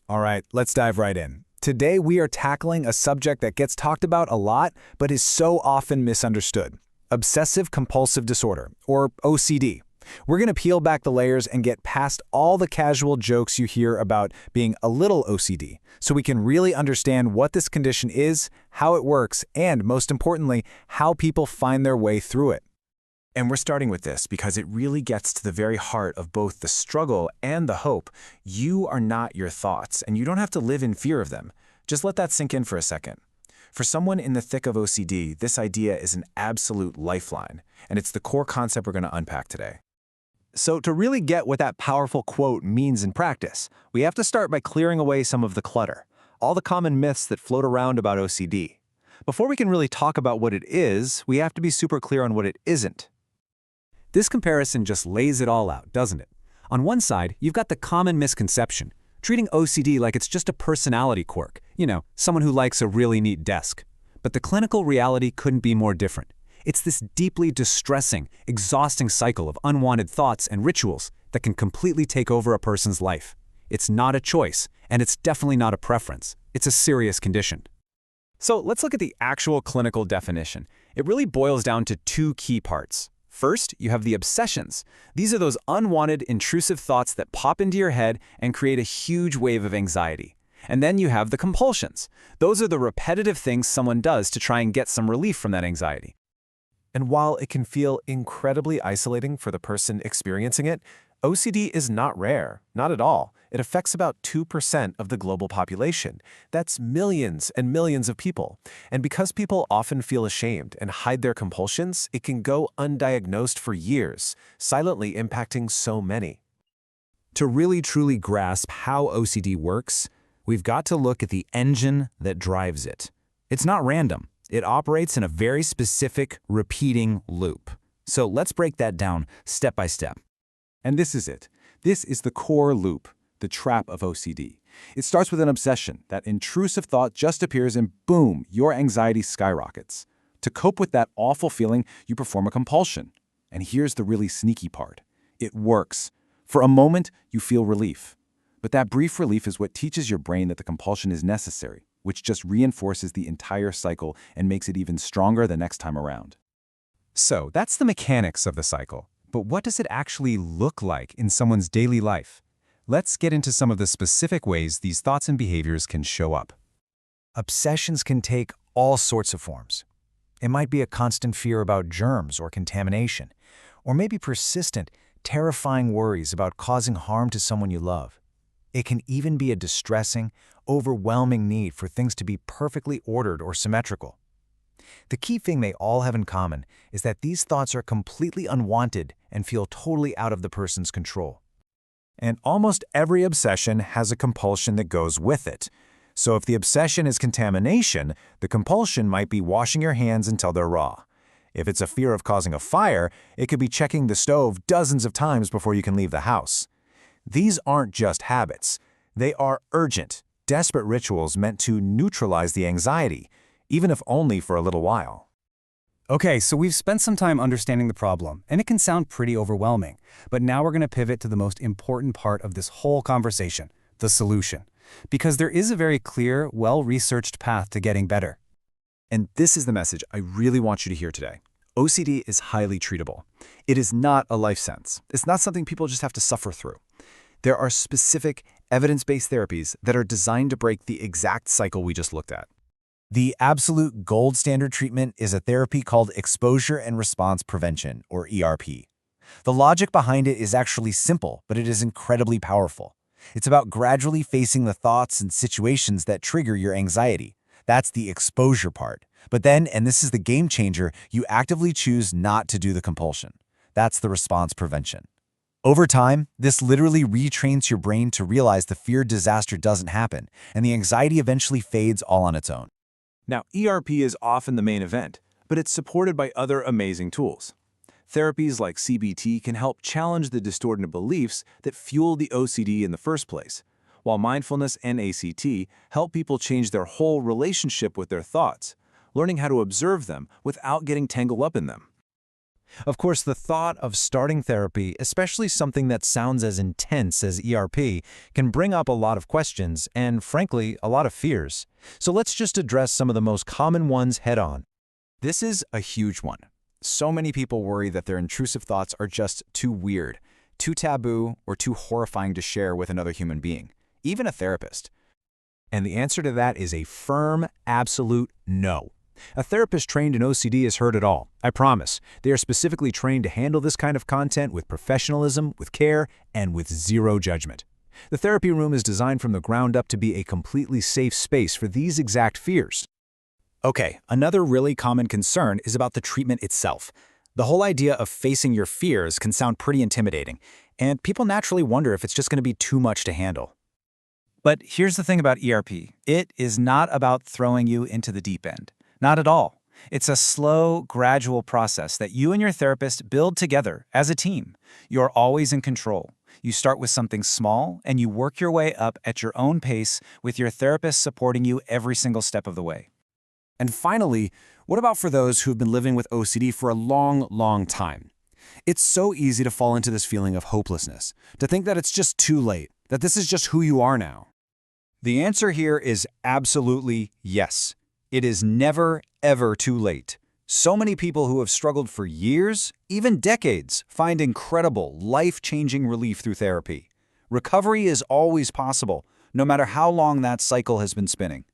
All right, let's dive right in. Today we are tackling a subject that gets talked about a lot but is so often misunderstood. Obsessive compulsive disorder, or OCD. We're going to peel back the layers and get past all the casual jokes you hear about being a little OCD, so we can really understand what this condition is, how it works, and most importantly, how people find their way through it. And we're starting with this because it really gets to the very heart of both the struggle and the hope. You are not your thoughts, and you don't have to live in fear of them. Just let that sink in for a second. For someone in the thick of OCD, this idea is an absolute lifeline, and it's the core concept we're going to unpack today. So to really get what that powerful quote means in practice, we have to start by clearing away some of the clutter, all the common myths that float around about OCD. Before we can really talk about what it is, we have to be super clear on what it isn't. This comparison just lays it all out, doesn't it? On one side, you've got the common misconception, treating OCD like it's just a personality quirk, someone who likes a really neat desk. But the clinical reality couldn't be more different. It's this deeply distressing, exhausting cycle of unwanted thoughts and rituals that can completely take over a person's life. It's not a choice, and it's definitely not a preference. It's a serious condition. So let's look at the actual clinical definition. It really boils down to two key parts. First, you have the obsessions. These are those unwanted, intrusive thoughts that pop into your head and create a huge wave of anxiety. And then you have the compulsions. Those are the repetitive things someone does to try and get some relief from that anxiety. And while it can feel incredibly isolating for the person experiencing it, OCD is not rare, not at all. It affects about 2% of the global population. That's millions and millions of people. And because people often feel ashamed and hide their compulsions, it can go undiagnosed for years, silently impacting so many. To really truly grasp how OCD works, we've got to look at the engine that drives it. It's not random. It operates in a very specific, repeating loop. So let's break that down step by step. And this is it. This is the core loop, the trap of OCD. It starts with an obsession. That intrusive thought just appears and boom, your anxiety skyrockets. To cope with that awful feeling, you perform a compulsion. And here's the really sneaky part. It works. For a moment, you feel relief. But that brief relief is what teaches your brain that the compulsion is necessary, which just reinforces the entire cycle and makes it even stronger the next time around. So that's the mechanics of the cycle. But what does it actually look like in someone's daily life? Let's get into some of the specific ways these thoughts and behaviors can show up. Obsessions can take all sorts of forms. It might be a constant fear about germs or contamination, or maybe persistent, terrifying worries about causing harm to someone you love. It can even be a distressing, overwhelming need for things to be perfectly ordered or symmetrical. The key thing they all have in common is that these thoughts are completely unwanted and feel totally out of the person's control. And almost every obsession has a compulsion that goes with it. So if the obsession is contamination, the compulsion might be washing your hands until they're raw. If it's a fear of causing a fire, it could be checking the stove dozens of times before you can leave the house. These aren't just habits. They are urgent, desperate rituals meant to neutralize the anxiety, even if only for a little while. Okay, so we've spent some time understanding the problem, and it can sound pretty overwhelming. But now we're going to pivot to the most important part of this whole conversation, the solution. Because there is a very clear, well-researched path to getting better. And this is the message I really want you to hear today. OCD is highly treatable. It is not a life sentence. It's not something people just have to suffer through. There are specific, evidence-based therapies that are designed to break the exact cycle we just looked at. The absolute gold standard treatment is a therapy called exposure and response prevention, or ERP. The logic behind it is actually simple, but it is incredibly powerful. It's about gradually facing the thoughts and situations that trigger your anxiety. That's the exposure part. But then, and this is the game changer, you actively choose not to do the compulsion. That's the response prevention. Over time, this literally retrains your brain to realize the feared disaster doesn't happen, and the anxiety eventually fades all on its own. Now, ERP is often the main event, but it's supported by other amazing tools. Therapies like CBT can help challenge the distorted beliefs that fuel the OCD in the first place, while mindfulness and ACT help people change their whole relationship with their thoughts, learning how to observe them without getting tangled up in them. Of course, the thought of starting therapy, especially something that sounds as intense as ERP, can bring up a lot of questions and, frankly, a lot of fears. So let's just address some of the most common ones head-on. This is a huge one. So many people worry that their intrusive thoughts are just too weird, too taboo, or too horrifying to share with another human being, even a therapist. And the answer to that is a firm, absolute no. A therapist trained in OCD has heard it all, I promise. They are specifically trained to handle this kind of content with professionalism, with care, and with zero judgment. The therapy room is designed from the ground up to be a completely safe space for these exact fears. Okay, another really common concern is about the treatment itself. The whole idea of facing your fears can sound pretty intimidating, and people naturally wonder if it's just going to be too much to handle. But here's the thing about ERP. It is not about throwing you into the deep end. Not at all. It's a slow, gradual process that you and your therapist build together as a team. You're always in control. You start with something small, and you work your way up at your own pace with your therapist supporting you every single step of the way. And finally, what about for those who've been living with OCD for a long, long time? It's so easy to fall into this feeling of hopelessness, to think that it's just too late, that this is just who you are now. The answer here is absolutely yes. It is never, ever too late. So many people who have struggled for years, even decades, find incredible, life-changing relief through therapy. Recovery is always possible, no matter how long that cycle has been spinning.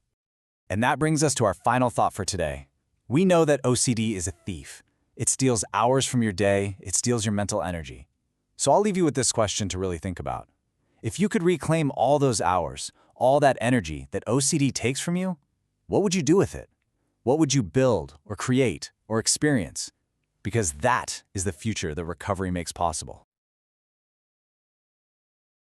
And that brings us to our final thought for today. We know that OCD is a thief. It steals hours from your day, it steals your mental energy. So I'll leave you with this question to really think about. If you could reclaim all those hours, all that energy that OCD takes from you, what would you do with it? What would you build or create or experience? Because that is the future that recovery makes possible.